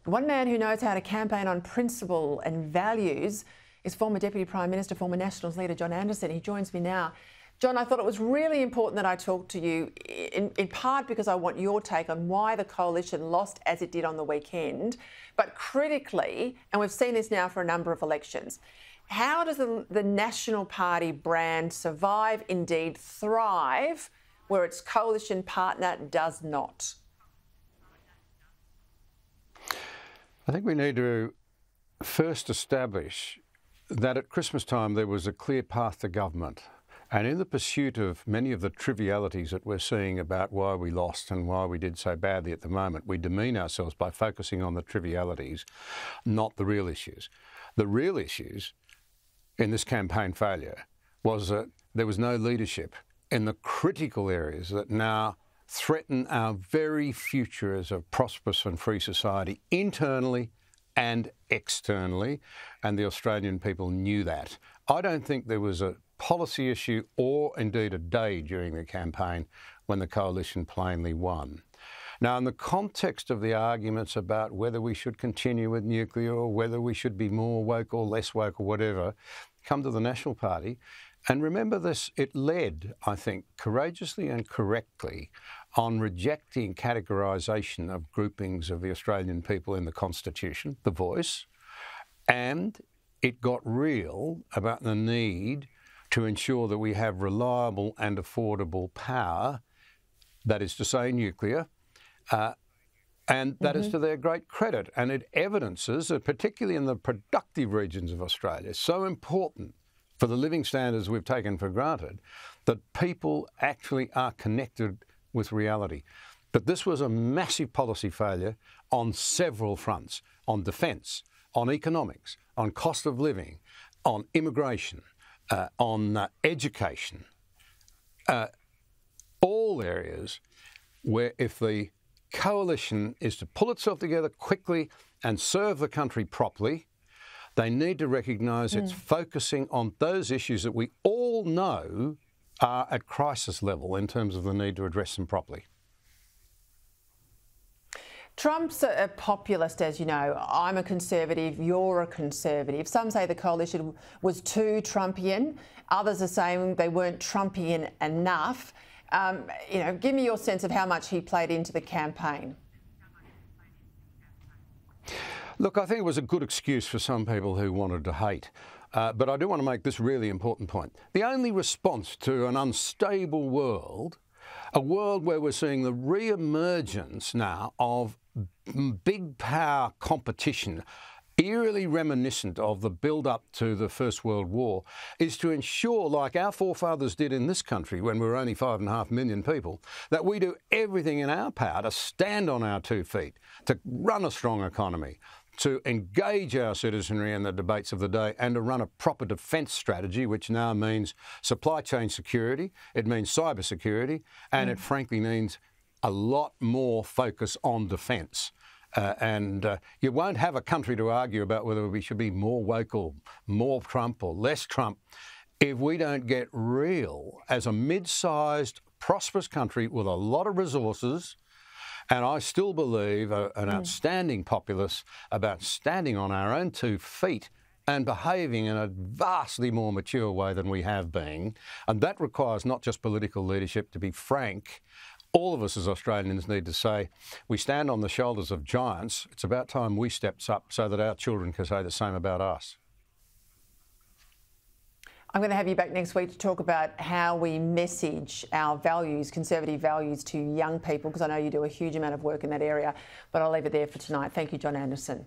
One man who knows how to campaign on principle and values is former Deputy Prime Minister, former Nationals leader John Anderson. He joins me now. John, I thought it was really important that I talk to you, in part because I want your take on why the coalition lost as it did on the weekend, but critically, and we've seen this now for a number of elections, how does the National Party brand survive, indeed thrive, where its coalition partner does not? I think we need to first establish that at Christmas time there was a clear path to government. And in the pursuit of many of the trivialities that we're seeing about why we lost and why we did so badly at the moment, we demean ourselves by focusing on the trivialities, not the real issues. The real issues in this campaign failure was that there was no leadership in the critical areas that now threaten our very future as a prosperous and free society, internally and externally, and the Australian people knew that. I don't think there was a policy issue or indeed a day during the campaign when the coalition plainly won. Now, in the context of the arguments about whether we should continue with nuclear or whether we should be more woke or less woke or whatever, come to the National Party. And remember this, it led, I think, courageously and correctly on rejecting categorisation of groupings of the Australian people in the Constitution, the voice, and it got real about the need to ensure that we have reliable and affordable power, that is to say nuclear, and that is to their great credit. And it evidences that particularly in the productive regions of Australia, it's so important for the living standards we've taken for granted, that people actually are connected with reality. But this was a massive policy failure on several fronts: on defence, on economics, on cost of living, on immigration, on education, all areas where if the coalition is to pull itself together quickly and serve the country properly, they need to recognise it's focusing on those issues that we all know are at crisis level in terms of the need to address them properly. Trump's a populist, as you know. I'm a conservative, you're a conservative. Some say the coalition was too Trumpian. Others are saying they weren't Trumpian enough. Give me your sense of how much he played into the campaign. Look, I think it was a good excuse for some people who wanted to hate. But I do want to make this really important point. The only response to an unstable world, a world where we're seeing the re-emergence now of big power competition, eerily reminiscent of the build-up to the First World War, is to ensure, like our forefathers did in this country when we were only 5.5 million people, that we do everything in our power to stand on our 2 feet, to run a strong economy, to engage our citizenry in the debates of the day, and to run a proper defence strategy, which now means supply chain security, it means cyber security, and it frankly means a lot more focus on defence. You won't have a country to argue about whether we should be more woke or more Trump or less Trump if we don't get real as a mid-sized, prosperous country with a lot of resources. And I still believe an outstanding populace about standing on our own 2 feet and behaving in a vastly more mature way than we have been. And that requires not just political leadership. To be frank, all of us as Australians need to say, we stand on the shoulders of giants. It's about time we stepped up so that our children can say the same about us. I'm going to have you back next week to talk about how we message our values, conservative values, to young people, because I know you do a huge amount of work in that area. But I'll leave it there for tonight. Thank you, John Anderson.